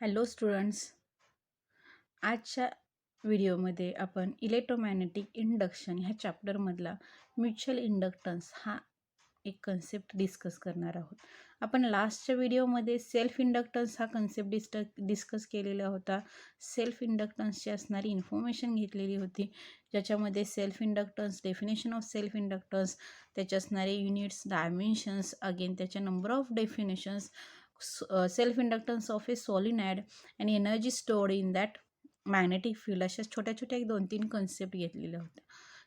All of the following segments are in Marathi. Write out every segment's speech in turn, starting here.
हॅलो स्टुडंट्स, आजच्या व्हिडिओमध्ये आपण इलेक्ट्रोमॅग्नेटिक इंडक्शन ह्या चॅप्टरमधला म्युच्युअल इंडक्टन्स हा एक कन्सेप्ट डिस्कस करणार आहोत. आपण लास्टच्या व्हिडिओमध्ये सेल्फ इंडक्टन्स हा कन्सेप्ट डिस्कस केलेला होता. सेल्फ इंडक्टन्सची असणारी इन्फॉर्मेशन घेतलेली होती, ज्याच्यामध्ये self inductance, definition of self inductance, त्याचे असणारे युनिट्स, डायमेन्शन्स, अगेन त्याच्या number of definitions, self inductance of a solenoid आणि energy stored in that magnetic field, अशा छोट्या छोट्या 2-3 कन्सेप्ट घेतलेल्या होत्या.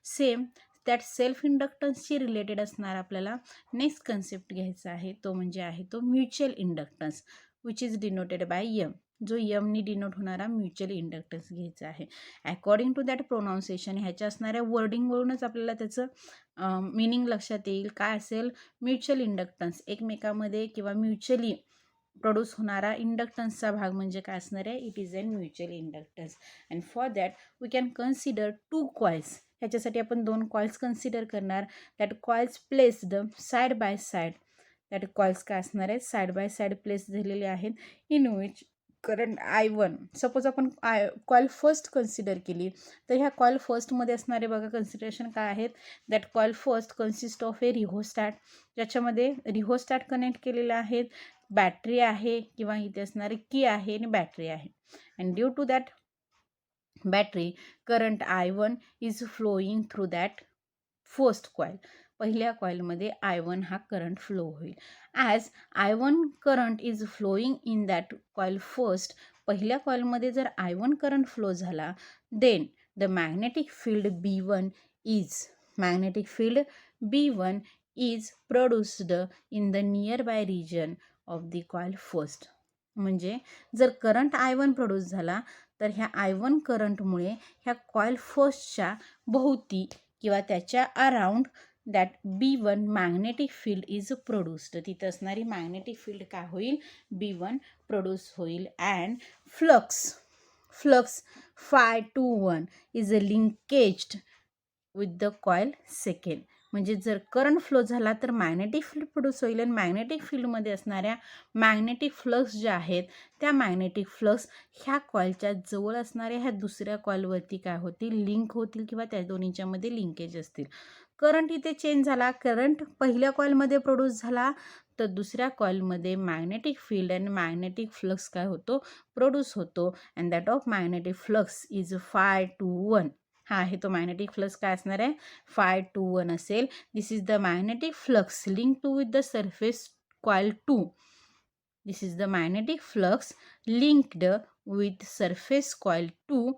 सेम त्यात सेल्फ इंडक्टन्सशी रिलेटेड असणार आपल्याला नेक्स्ट कन्सेप्ट घ्यायचा आहे, तो म्हणजे आहे तो mutual inductance which is denoted by M. जो यमनी डिनोट होणारा म्युच्युअल इंडक्टन्स घ्यायचा आहे. अकॉर्डिंग टू दॅट प्रोनाऊन्सिएशन, ह्याच्या असणाऱ्या वर्डिंगवरूनच आपल्याला त्याचं मिनिंग लक्षात येईल. काय असेल? म्युच्युअल इंडक्टन्स, एकमेकामध्ये किंवा म्युच्युअली प्रोड्यूस होणारा इंडक्टन्सचा भाग म्हणजे काय असणार आहे? It is an mutual inductance. And for that we can consider 2 coils. ह्याच्यासाठी आपण 2 कॉइल्स कन्सिडर करणार. That coils placed side by side. That coils काय असणार आहेत? साईड बाय साईड प्लेस झालेले आहेत. In which current I1, suppose आपण कॉइल फर्स्ट कन्सिडर केली तर ह्या कॉइल फर्स्टमध्ये असणारे बघा कन्सिडरेशन काय आहेत? That coil first consist of a rheostat, ज्याच्यामध्ये रिहोस्टॅट कनेक्ट केलेले आहेत, बॅटरी आहे किंवा इथे असणारी की आहे आणि बॅटरी आहे. And due to that battery current I1 is flowing through that first coil. पहिल्या कॉइलमध्ये I1 हा करंट फ्लो होईल. As I1 current is flowing in that coil first, पहिल्या कॉइलमध्ये जर I1 करंट फ्लो झाला, then the magnetic field B1 is produced in the nearby region of the coil first. म्हणजे जर करंट I1 प्रोड्यूस झाला तर ह्या I1 करंटमुळे ह्या कॉइल फर्स्टच्या भोवती किंवा त्याच्या around that B1 magnetic field is produced. तिथं असणारी मॅग्नेटिक फील्ड काय होईल? B1 प्रोड्यूस होईल. And flux phi21 is linked with the coil second. म्हणजे जर करंट फ्लो झाला तर मॅग्नेटिक फील्ड प्रोड्यूस होईल आणि मॅग्नेटिक फील्डमध्ये असणाऱ्या मॅग्नेटिक फ्लक्स ज्या आहेत त्या मॅग्नेटिक फ्लक्स ह्या कॉइलच्या जवळ असणाऱ्या ह्या दुसऱ्या कॉइलवरती काय होतील? लिंक होतील किंवा त्या दोन्हीच्यामध्ये लिंकेज असतील. करंट इथे चेंज झाला, करंट पहिल्या कॉइलमध्ये प्रोड्यूस झाला तर दुसऱ्या कॉइलमध्ये मॅग्नेटिक फील्ड आणि मॅग्नेटिक फ्लक्स काय होतो? प्रोड्यूस होतो. And that of magnetic flux is phi21. हा आहे तो मॅग्नेटिक फ्लक्स काय असणार आहे? phi21 असेल. This is the magnetic flux link to with the surface coil 2. This is the magnetic flux linked with surface coil 2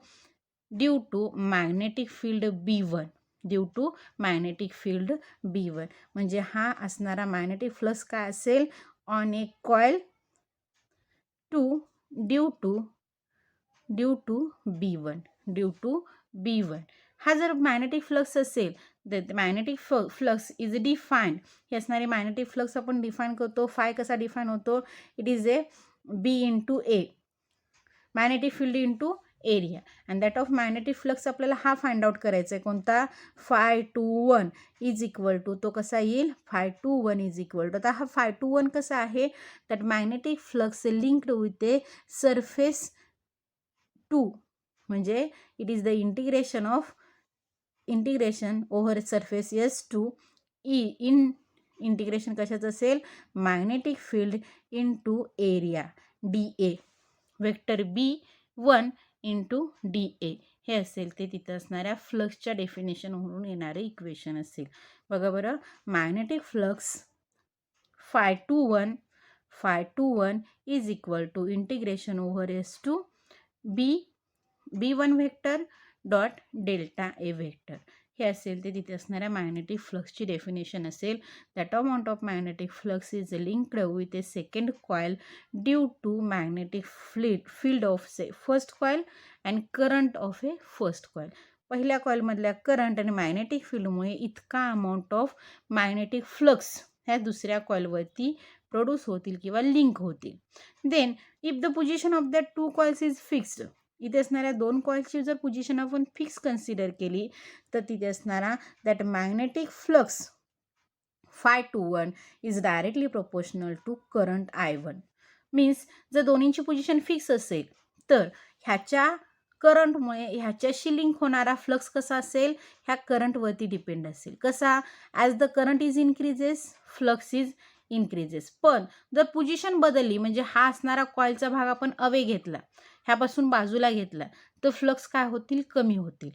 due to magnetic field B1. म्हणजे हा असणारा मॅग्नेटिक फ्लक्स काय असेल? On a coil 2 due to B1. हा जर मॅग्नेटिक फ्लक्स असेल, the magnetic flux is defined. हे असणारे मॅग्नेटिक फ्लक्स आपण डिफाईन करतो. फाय कसा डिफाईन होतो? It is a B into A, magnetic field into area. And that of magnetic flux आपल्याला हा फाइंड आउट करायचा आहे. कोणता? phi21 इज इक्वल टू, तो कसा येईल? phi21 इज इक्वल टू, आता हा phi21 कसा आहे? That magnetic flux linked with a surface 2, म्हणजे it is the integration over surface S2 in integration कशाचं असेल? Magnetic field into area DA, vector B1 into DA हे असेल ते तिथं असणाऱ्या फ्लक्सच्या डेफिनेशन म्हणून येणारे इक्वेशन असेल. बघा बरं, magnetic flux phi21 is equal to integration over S2 B1 vector dot delta A vector हे असेल ते तिथे असणाऱ्या मॅग्नेटिक फ्लक्सची डेफिनेशन असेल. That amount of magnetic flux is linked with a second coil due to magnetic field of first coil and current of a first coil. पहिल्या कॉइलमधल्या करंट आणि मॅग्नेटिक फील्डमुळे इतका अमाऊंट ऑफ मॅग्नेटिक फ्लक्स ह्या दुसऱ्या कॉइलवरती प्रोड्यूस होतील किंवा लिंक होतील. Then if the position of that 2 coils is fixed, इथे असणाऱ्या 2 कॉइल्सची जर पोझिशन आपण फिक्स कन्सिडर केली तर तिथे असणारा that magnetic flux phi21 is directly proportional to current I1. Means जर दोन्हींची पोझिशन फिक्स असेल तर ह्याच्या करंटमुळे ह्याच्याशी लिंक होणारा फ्लक्स कसा असेल, ह्या करंटवरती डिपेंड असेल. कसा? As the current is increases flux is increases. पण जर पोझिशन बदलली म्हणजे हा असणारा कॉईलचा भाग आपण अवे घेतला, ह्यापासून बाजूला घेतला, तर फ्लक्स काय होतील? कमी होतील.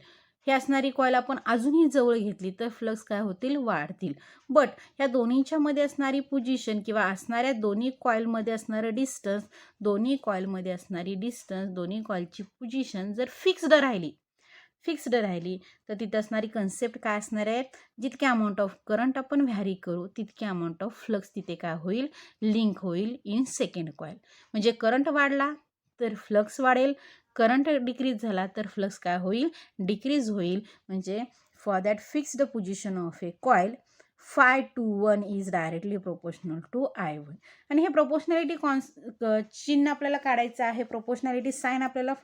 ही असणारी कॉईल आपण अजूनही जवळ घेतली तर फ्लक्स काय होतील? वाढतील. बट ह्या दोन्हीच्या मध्ये असणारी पोझिशन किंवा असणाऱ्या दोन्ही कॉईलमध्ये असणारं डिस्टन्स, दोन्ही कॉईलची पोझिशन जर फिक्स्ड राहिली तर तिथे असणारी कन्सेप्ट काय असणार आहे? जितके अमाऊंट ऑफ करंट आपण व्हॅरी करू तितके अमाऊंट ऑफ फ्लक्स तिथे काय होईल? लिंक होईल इन सेकंड कॉईल. म्हणजे करंट वाढला तर फ्लक्स वाढेल, करंट डिक्रीज झाला तर फ्लक्स काय होईल? डिक्रीज होईल. म्हणजे for that fixed position of a coil phi21 is directly proportional to I1. आणि हे प्रोपोर्शनॅलिटी चिन्ह आपल्याला काढायचं आहे, प्रोपोर्शनॅलिटी साईन आपल्याला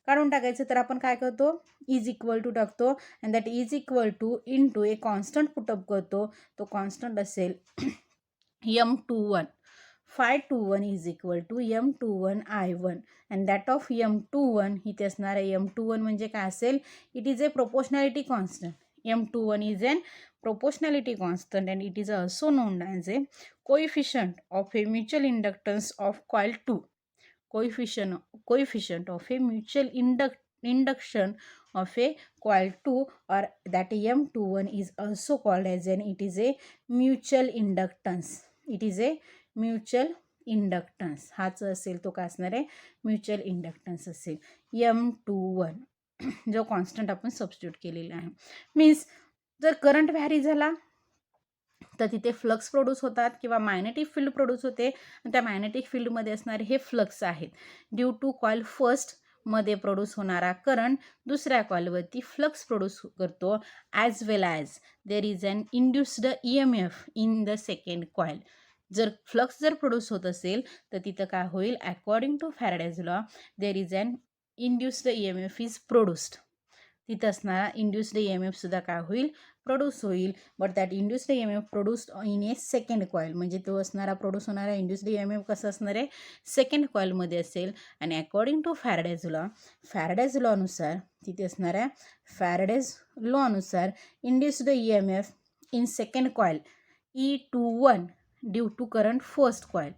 काढून टाकायचं. तर आपण काय करतो? इज इक्वल टू टाकतो and that is equal to into a constant put up करतो. तो कॉन्स्टंट असेल M21. phi21 is equal to M21 I1 and that of M21 इथे असणार आहे. M21 म्हणजे काय असेल? It is a proportionality constant. M21 is an proportionality constant and it is also known as a coefficient of a mutual inductance of coil 2. Coefficient of a mutual induction of a coil 2, or that M21 is also called as an, it is a mutual inductance. It is a mutual inductance. हाच असेल तो काय असणार आहे? म्युच्युअल इंडक्टन्स असेल M21. जो कॉन्स्टंट आपण सबस्टिट्यूट केलेला आहे. मीन्स जर करंट व्हॅरी झाला तर तिथे फ्लक्स प्रोड्यूस होतात किंवा मॅग्नेटिक फील्ड प्रोड्यूस होते. आणि त्या मॅग्नेटिक फील्डमध्ये असणारे हे फ्लक्स आहेत. ड्यू टू कॉईल फर्स्टमध्ये प्रोड्यूस होणारा करंट दुसऱ्या कॉईलवरती फ्लक्स प्रोड्यूस करतो. As well as there is an induced EMF in the second coil. जर फ्लक्स जर प्रोड्यूस होत असेल तर तिथं काय होईल? According to Faraday's law there is an induced EMF is produced. तिथं असणारा इंड्युस्ड EMF सुद्धा काय होईल? प्रोड्यूस होईल. But that induced EMF produced in a second coil. म्हणजे तो असणारा प्रोड्यूस होणारा इंड्युस्ड EMF कसं असणार आहे? सेकंड कॉईलमध्ये असेल. आणि अकॉर्डिंग टू फॅराडेज लॉनुसार तिथे असणार आहे. फॅराडेज लॉनुसार induced EMF in second coil E21 due to current first coil.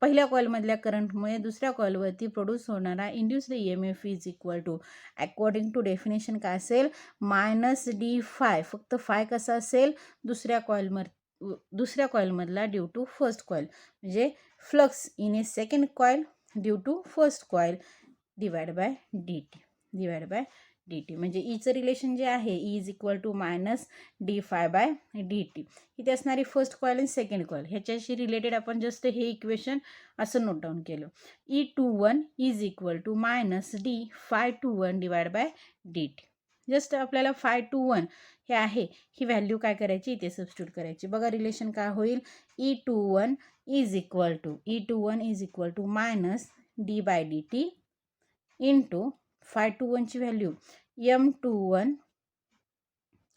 पहिल्या कॉईलमधल्या करंटमुळे दुसऱ्या कॉईलवरती प्रोड्यूस होणारा induced EMF is equal to, according to definition काय असेल? -d phi. फक्त फाय कसा असेल? दुसऱ्या कॉईलमधला ड्यू टू फर्स्ट कॉईल. म्हणजे flux in a second coil due to first coil divide by dt. म्हणजे ईचं रिलेशन जे आहे E is equal to -d∅/dt. इथे असणारी फर्स्ट कॉईल आणि सेकंड कॉईल ह्याच्याशी रिलेटेड आपण जस्ट हे इक्वेशन असं नोट डाऊन केलं. E21 is equal to -d∅21 divide by dt. Just आपल्याला phi21 हे आहे ही व्हॅल्यू काय करायची? इथे सबस्टिट्यूट करायची. बघा रिलेशन काय होईल? E21 is equal to -d/dt into phi21 ची व्हॅल्यू M21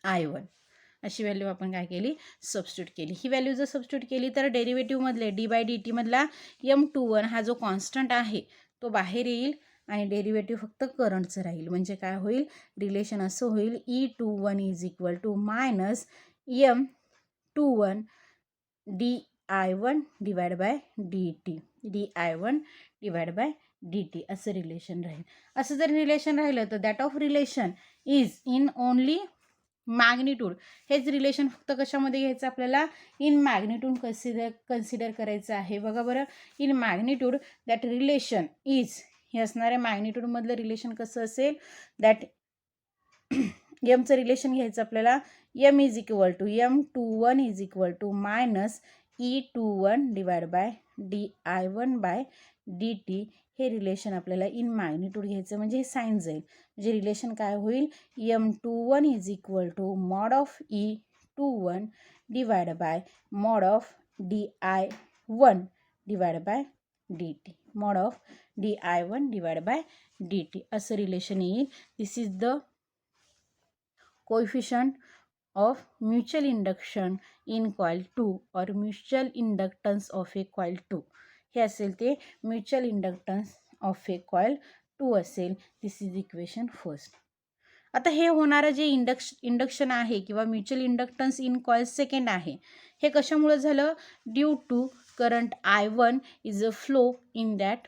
I1 अशी व्हॅल्यू आपण काय केली? सबस्टिट्यूट केली. ही व्हॅल्यू जर सबस्टिट्यूट केली तर डेरिव्हेटिव्हमधले d/dt मधला M21 हा जो कॉन्स्टंट आहे तो बाहेर येईल आणि डेरिव्हेटिव्ह फक्त करंटचं राहील. म्हणजे काय होईल? रिलेशन असं होईल E21 is equal to -M21 di1 divide by dt. dt असं रिलेशन राहील. असं जर रिलेशन राहिलं तर that of relation is in only magnitude. हेच रिलेशन फक्त कशामध्ये घ्यायचं आपल्याला? इन मॅग्निट्यूड कन्सिडर करायचं आहे. बघा बरं, in magnitude that relation is, हे असणार आहे मॅग्निट्यूडमधलं रिलेशन कसं असेल? दॅट एमचं रिलेशन घ्यायचं आपल्याला. M is equal to M21 is equal to -E21 divide by di1/dt. हे रिलेशन आपल्याला इन मॅग्निट्यूड घ्यायचं. म्हणजे हे साईन जाईल. म्हणजे रिलेशन काय होईल? M21 is equal to mod of E21 divide by mod of di1 divide by dt. Mod of di1 divide by dt असं रिलेशन येईल. This is the coefficient of mutual induction in coil 2 or mutual inductance of a coil 2. हे असेल ते mutual inductance of a coil 2 असेल. This is equation first. आता हे होणारं जे इंडक्शन आहे किंवा mutual inductance in coil second आहे, हे कशामुळे झालं? Due to current I1 is a flow in that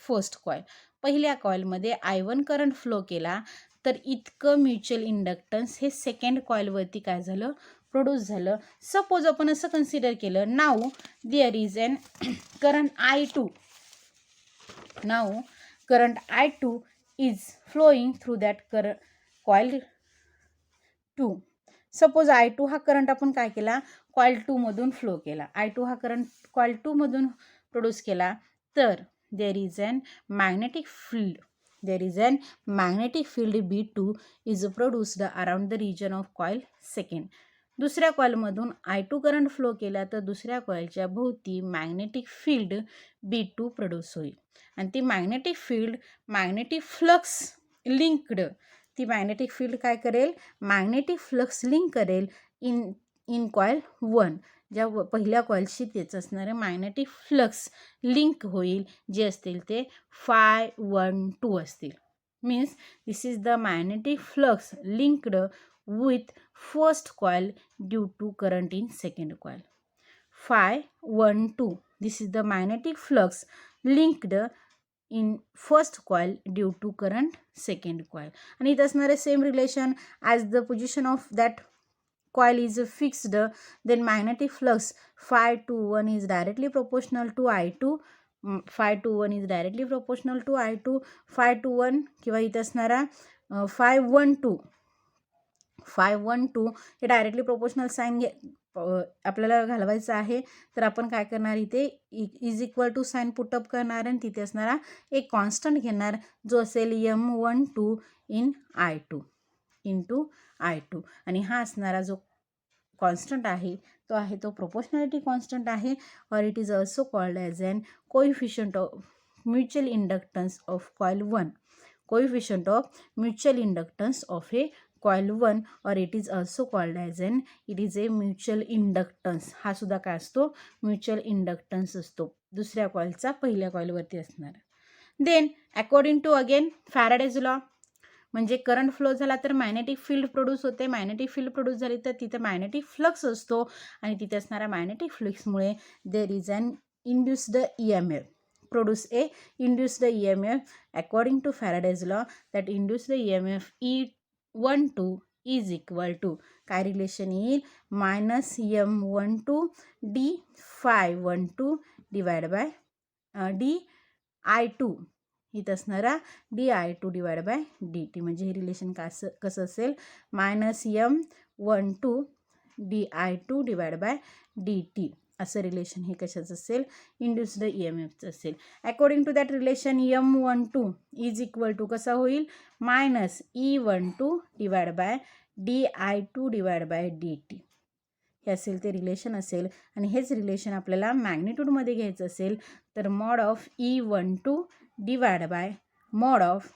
first coil. पहिल्या कॉईलमध्ये I1 करंट फ्लो केला, तर इतकं म्युच्युअल इंडक्टन्स हे सेकंड कॉईलवरती काय झालं? प्रोड्यूस झालं. सपोज आपण असं कन्सिडर केलं, now there is an current I2. Now current I2 is flowing through that coil 2. Suppose I2 हा करंट आपण काय केला? कॉईल 2 मधून फ्लो केला. I2 हा करंट कॉईल 2 मधून प्रोड्यूस केला, तर there is an magnetic field. There is an magnetic field B2 is produced around the region of coil second. दुसऱ्या कॉईलमधून I2 करंट फ्लो केला, तर दुसऱ्या कॉईलच्या भोवती मॅग्नेटिक फील्ड B2 प्रोड्यूस होईल. आणि ती magnetic field magnetic flux linked, ती मॅग्नेटिक फील्ड काय करेल? मॅग्नेटिक फ्लक्स लिंक करेल इन कॉईल 1. ज्या पहिल्या कॉईलशी तेच असणारे मॅग्नेटिक फ्लक्स लिंक होईल, जे असतील ते Φ12 असतील. Means this is the magnetic flux linked with first coil due to current in second coil. Φ12, this is the magnetic flux linked in first coil due to current second coil. आणि इथं असणारे same relation, as the position of that coil is fixed, then magnetic flux Φ21 is directly proportional to I2. Φ21 is directly proportional to I2. Φ21 किंवा इथे असणारा Φ12 हे डायरेक्टली प्रोपोर्शनल साईन आपल्याला घालवायचं आहे. तर आपण काय करणार? इथे is equal to sign put up करणार आणि तिथे असणारा एक कॉन्स्टंट घेणार, जो असेल M12 in I2 into I2. आणि हा असणारा जो कॉन्स्टंट आहे तो आहे तो प्रोपोर्शनॅलिटी कॉन्स्टंट आहे, और it is also called as an coefficient of mutual inductance of coil 1. Coefficient of mutual inductance of a coil 1, और it is also called as an it is a mutual inductance. हा सुद्धा काय असतो? म्युच्युअल इंडक्टन्स असतो, दुसऱ्या कॉईलचा पहिल्या कॉईलवरती असणार. Then according to again Faraday's law, म्हणजे करंट फ्लो झाला तर मॅग्नेटिक फील्ड प्रोड्यूस होते. मॅग्नेटिक फील्ड प्रोड्यूस झाली तर तिथे मॅग्नेटिक फ्लक्स असतो, आणि तिथे असणाऱ्या मॅग्नेटिक फ्लक्समुळे there is an induced EMF. Produce a induced EMF according to Faraday's law. That induced EMF E12 is equal to काय रिलेशन येईल? -M12 dΦ12 divide by dI2. इथं असणारा dI2 डिवाइड बाय dt. म्हणजे हे रिलेशन कसं असेल? -M12 dI2 divide by dt असं रिलेशन हे कशाचं असेल? इंड्युस्ड EMFचं असेल. According to that relation M12 is equal to कसा होईल? -E12 divide by dI2 divide by dt. हे असेल ते रिलेशन असेल. आणि हेच रिलेशन आपल्याला मॅग्निट्यूडमध्ये घ्यायचं असेल, तर mod of E12 divide by mod of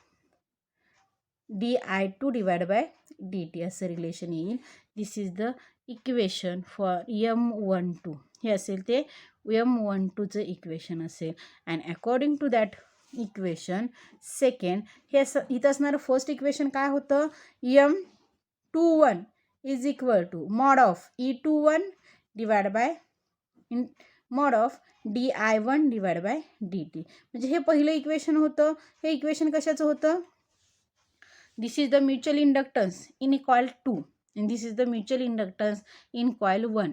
dI2 divide by dt असं रिलेशन येईल. This is the equation for M12. हे असेल ते M12चं इक्वेशन असेल. And according to that equation second, हे इथं असणारं फर्स्ट इक्वेशन काय होतं? M21 is equal to mod of E21 divide by mod of dI1 divide by dt. म्हणजे हे पहिलं इक्वेशन होतं. हे इक्वेशन कशाचं होतं? This is the mutual inductance in coil 2 and this is the mutual inductance in coil 1.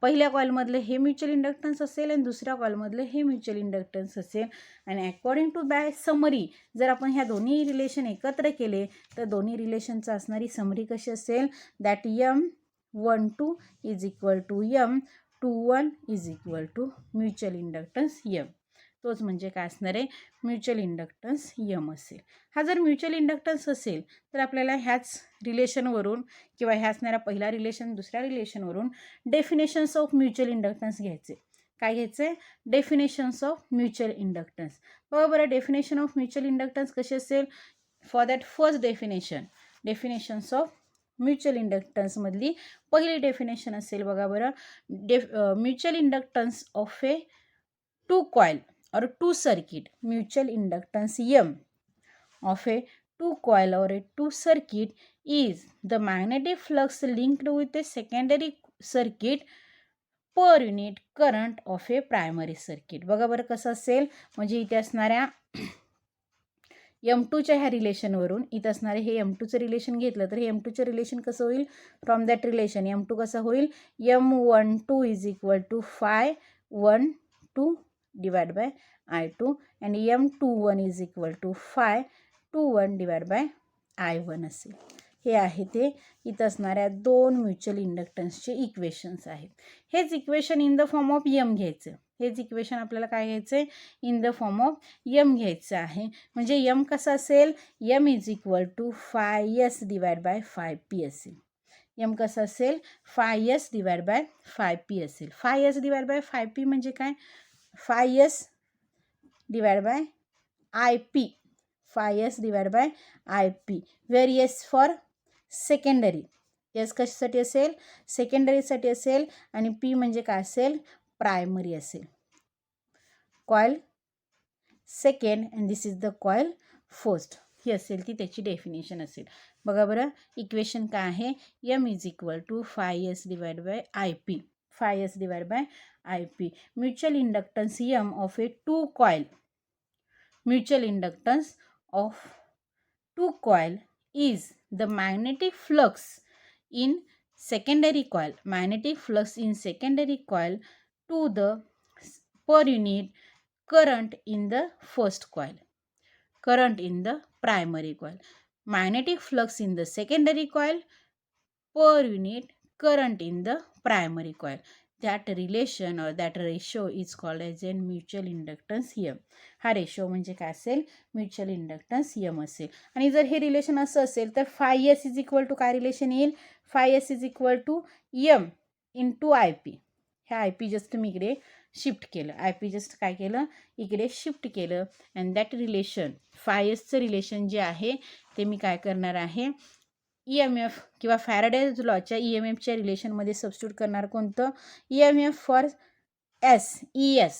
पहिल्या कॉईलमधलं हे म्युच्युअल इंडक्टन्स असेल आणि दुसऱ्या कॉईलमधलं हे म्युच्युअल इंडक्टन्स असेल. आणि अकॉर्डिंग टू बाय समरी, जर आपण ह्या दोन्ही रिलेशन एकत्र केले तर दोन्ही रिलेशनचं असणारी समरी कशी असेल? That M12 is equal to M21 is equal to mutual inductance M. तोच म्हणजे काय असणार आहे? म्युच्युअल इंडक्टन्स M असेल. हा जर म्युच्युअल इंडक्टन्स असेल तर आपल्याला ह्याच रिलेशनवरून किंवा ह्या असणाऱ्या पहिला रिलेशन दुसऱ्या रिलेशनवरून डेफिनेशन्स ऑफ म्युच्युअल इंडक्टन्स घ्यायचे. काय घ्यायचे? Definitions of mutual inductance. बरोबर. डेफिनेशन ऑफ म्युच्युअल इंडक्टन्स कशी असेल? For that first definitions of mutual इंडक्टन्समधली पहिली डेफिनेशन असेल बघा बरं. Mutual inductance of a two coil or two circuit mutual inductance M of a two coil or a two circuit is the magnetic flux linked with a secondary circuit per unit current of A primary circuit. बघा बरं कसं असेल, म्हणजे इथे असणाऱ्या M2च्या ह्या रिलेशनवरून इथं असणारे हे M2चं रिलेशन घेतलं तर हे M2चं रिलेशन कसं होईल, फ्रॉम दॅट रिलेशन M2 कसं होईल, M12 is equal to phi12 divide by I2 आणि M21 is equal to phi21 divide by I1 असेल. हे आहे ते इथं असणाऱ्या दोन म्युच्युअल इंडक्टन्सचे इक्वेशन्स आहेत. हेच equation in the form of M घ्यायचं. हेच इक्वेशन आपल्याला काय घ्यायचं आहे, in the form of M घ्यायचं आहे. म्हणजे M कसं असेल, M is equal to phi s divide by phi p असेल. M कसं असेल, phi s divide by phi p असेल. phi s divide by phi p म्हणजे काय, phi s divide by I p, phi s divide by I p, wear S for secondary. S कशासाठी असेल, सेकंडरीसाठी असेल आणि पी म्हणजे काय असेल, प्रायमरी असेल. Coil second and this is the coil first, ही असेल ती त्याची डेफिनेशन असेल. बघा बरं इक्वेशन काय आहे, M is equal to phi s divide by I P, phi s divide by I P. Mutual inductance M of a two coil, mutual inductance of two coil is the magnetic flux in secondary coil, magnetic flux in secondary coil to the per unit current in the first coil, current in the primary coil. Magnetic flux in the secondary coil per unit current in the primary coil. That relation or that ratio is called as a mutual inductance M. हा रेशो म्हणजे काय असेल, म्युच्युअल इंडक्टन्स M असेल. आणि जर हे रिलेशन असं असेल तर phi s is equal to काय रिलेशन येईल, phi s is equal to M into I P. ह्या आय पी जस्ट मी इकडे शिफ्ट केलं, आय पी जस्ट काय केलं, इकडे शिफ्ट केलं. अँड दॅट रिलेशन phi sचं रिलेशन जे आहे ते मी काय करणार आहे, EMF किंवा फॅराडेज लॉच्या EMFच्या रिलेशनमध्ये सबस्टिट्यूट करणार. कोणतं, EMF for S, ES,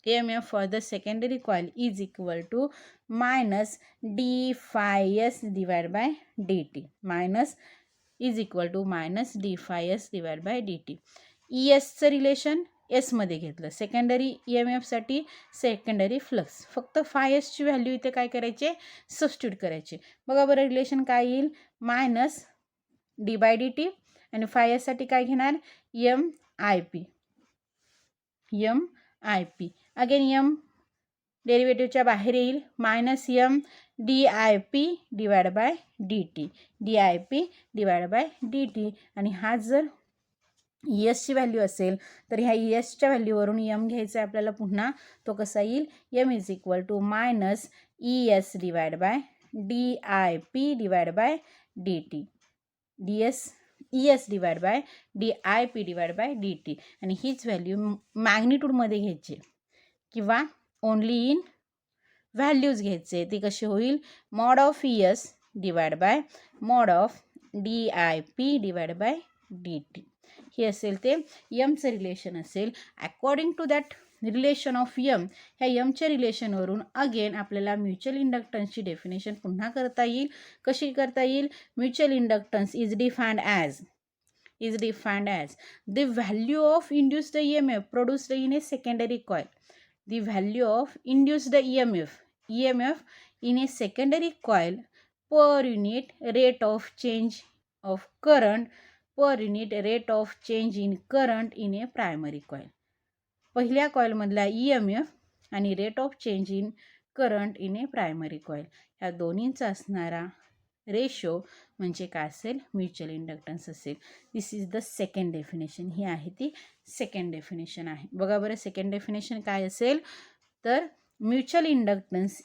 EMF for the secondary coil is equal to minus d phi s divide by D t, minus is equal to minus d phi s divide by D t. ESचं रिलेशन एसमध्ये घेतलं, सेकंडरी EMFसाठी सेकंडरी फ्लक्स, फक्त phi s ची व्हॅल्यू इथे काय करायचे, सबस्टिट्यूट करायचे. बघा बरं रिलेशन काय येईल, minus d by D T आणि phi s साठी काय घेणार, M I P, M I P. Again M डेरिव्हेटिव्हच्या बाहेर येईल, minus M d I P divide by D t, d I P divide by D T. आणि हा जर ची व्हॅल्यू असेल तर ह्या च्या व्हॅल्यूवरून एम घ्यायचं आहे आपल्याला पुन्हा, तो कसा येईल, M is equal to minus ES divide by D I P divide by D T, ES divide by D I P divide by D T. आणि हीच व्हॅल्यू मॅग्निट्यूडमध्ये घ्यायची किंवा ओनली इन व्हॅल्यूज घ्यायचे. ती कशी होईल, mod of ES divide by mod of D I P divide by D T. हे असेल ते एमचं रिलेशन असेल. According to that relation of M, ह्या एमच्या रिलेशनवरून अगेन आपल्याला म्युच्युअल इंडक्टन्सची डेफिनेशन पुन्हा करता येईल. कशी करता येईल, mutual inductance is defined as the value of induced EMF produced in a secondary coil, the value of induced EMF in a secondary coil per unit rate of change of current, per unit rate of change in current in a primary coil. पहिल्या कॉईलमधला EMF आणि rate of change in current in a primary coil, ह्या दोन्हींचा असणारा रेशो म्हणजे काय असेल, म्युच्युअल इंडक्टन्स असेल. This is the second definition, ही आहे ती सेकंड डेफिनेशन आहे. बघा बरं सेकंड डेफिनेशन काय असेल, तर mutual inductance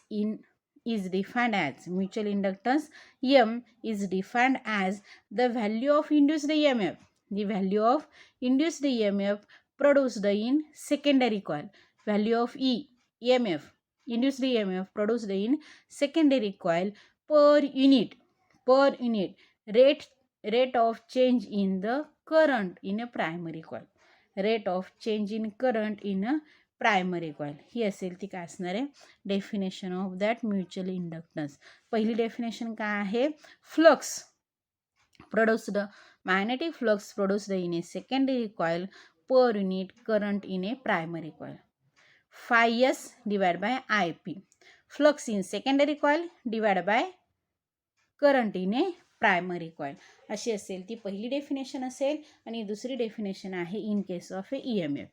is defined as, mutual inductance M is defined as the value of induced EMF, the value of induced EMF produced in secondary coil, value of EMF, induced EMF produced in secondary coil per unit rate of change in the current in a primary coil, rate of change in current in a primary coil. ही असेल ती काय असणार आहे definition of that mutual inductance. पहिली डेफिनेशन काय आहे flux produced magnetic flux produced in a secondary coil per unit current in a primary coil. Phi s divided by Ip. Flux in secondary coil divided by current in a primary coil. अशी असेल ती पहिली डेफिनेशन असेल. आणि दुसरी डेफिनेशन आहे in case of a EMF.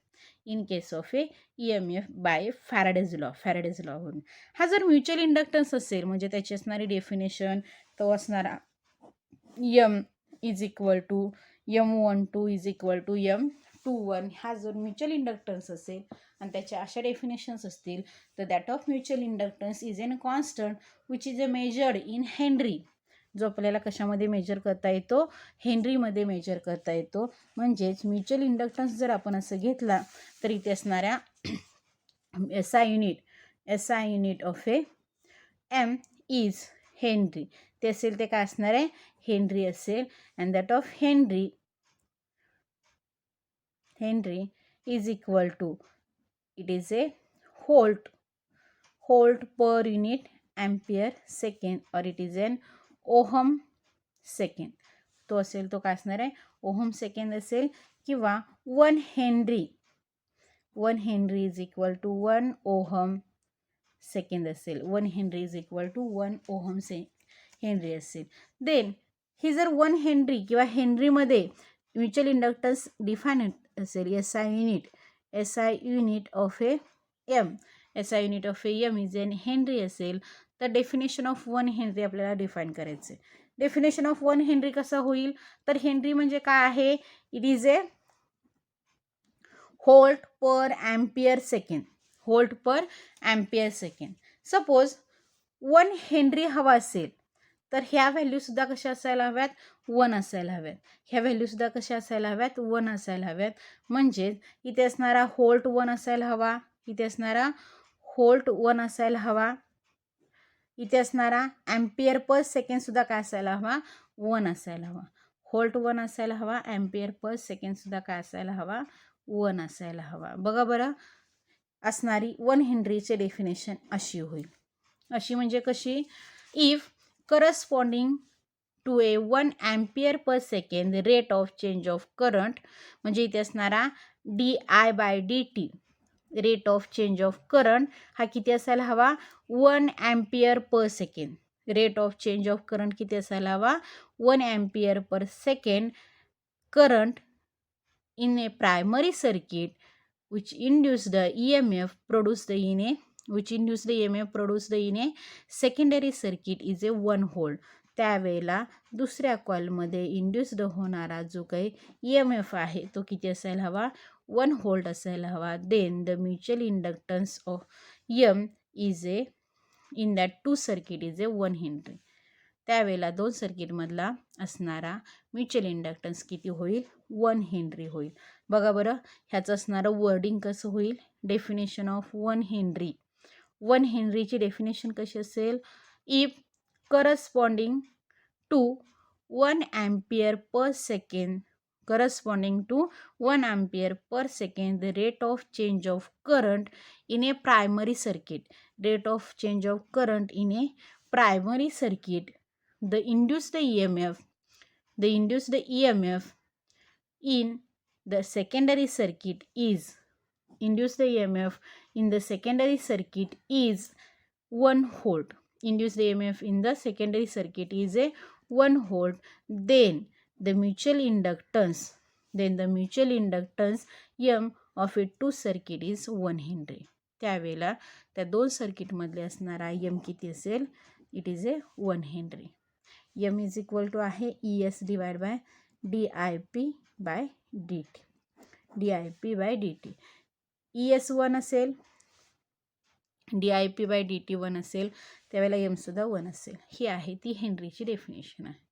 In case of a EMF by Faraday's लॉवरून. हा जर म्युच्युअल इंडक्टन्स असेल म्हणजे त्याची असणारी डेफिनेशन तो असणारा M is equal to M12 is equal to M21. हा जर म्युच्युअल इंडक्टन्स असेल आणि त्याच्या अशा डेफिनेशन्स असतील तर that of mutual inductance is an constant which is a measured in Henry. जो आपल्याला कशामध्ये मेजर करता येतो हेनरीमध्ये मेजर करता येतो. म्हणजेच म्युच्युअल इंडक्टन्स जर आपण असं घेतला तर इथे असणाऱ्या SI unit of a M is henry. ते असेल ते काय असणार आहे हेनरी असेल. And that of henry is equal to it is a volt per unit ampere second और it is an ohm second. तो असेल तो काय असणार आहे ओहम सेकंड असेल किंवा 1 henry is equal to 1 ohm second असेल. 1 henry is equal to 1 ohm henry असेल. देन ही जर 1 हेनरी किंवा हेनरीमध्ये म्युच्युअल इंडक्टन्स डिफाईन असेल SI unit of a M is an henry असेल तर डेफिनेशन ऑफ 1 हेनरी आपल्याला डिफाईन करायचं आहे. डेफिनेशन ऑफ 1 हेनरी कसं होईल तर हेनरी म्हणजे काय आहे it is a volt per ampere second. Suppose 1 henry हवा असेल तर ह्या व्हॅल्यूसुद्धा कशा असायला हव्यात 1 असायला हव्यात. ह्या व्हॅल्यूसुद्धा कशा असायला हव्यात 1 असायला हव्यात. म्हणजेच इथे असणारा होल्ट 1 असायला हवा. इथे असणारा होल्ट 1 असायला हवा. इथे असणारा एम्पियर पर सेकंडसुद्धा काय असायला हवा 1 असायला हवा. होल्ट 1 असायला हवा. एम्पियर पर सेकंडसुद्धा काय असायला हवा 1 असायला हवा. बघा बरं असणारी 1 हेनरीचे डेफिनेशन अशी होईल. अशी म्हणजे कशी if corresponding to a 1 ampere per second rate of change of current म्हणजे इथे असणारा DI/dt rate of change of current हा किती असायला हवा 1 ampere per second. Rate of change of current किती असायला हवा 1 ampere per second. Current in a primary circuit which induced the EMF produced in a secondary circuit is a 1 volt. त्यावेळेला दुसऱ्या कॉइलमध्ये इंड्यूस्ड होणारा जो काही EMF आहे तो किती असायला हवा 1 व्होल्ट असायला हवा. Then the mutual inductance of M is a in that 2 circuit is a 1 henry. त्यावेळेला 2 सर्किटमधला असणारा म्युच्युअल इंडक्टन्स किती होईल 1 हेनरी होईल. बघा बरं ह्याचं असणारं वर्डिंग कसं होईल डेफिनेशन ऑफ 1 हेनरी. 1 हेनरीची डेफिनेशन कशी असेल if corresponding to 1 ampere per second the rate of change of current in a primary circuit. The induced EMF in the secondary circuit is 1 volt. Induced EMF in the secondary circuit is a 1 volt. Then the mutual inductance M of a 2 circuit is 1 Henry. त्यावेळेला त्या 2 सर्किटमधले असणारा M किती असेल it is a 1 henry. M is equal to आहे ES divide by DIP/dt. ES 1 असेल DIP/dt 1 असेल त्यावेळेला M सुद्धा 1 असेल. ही आहे ती हेनरीची डेफिनेशन आहे.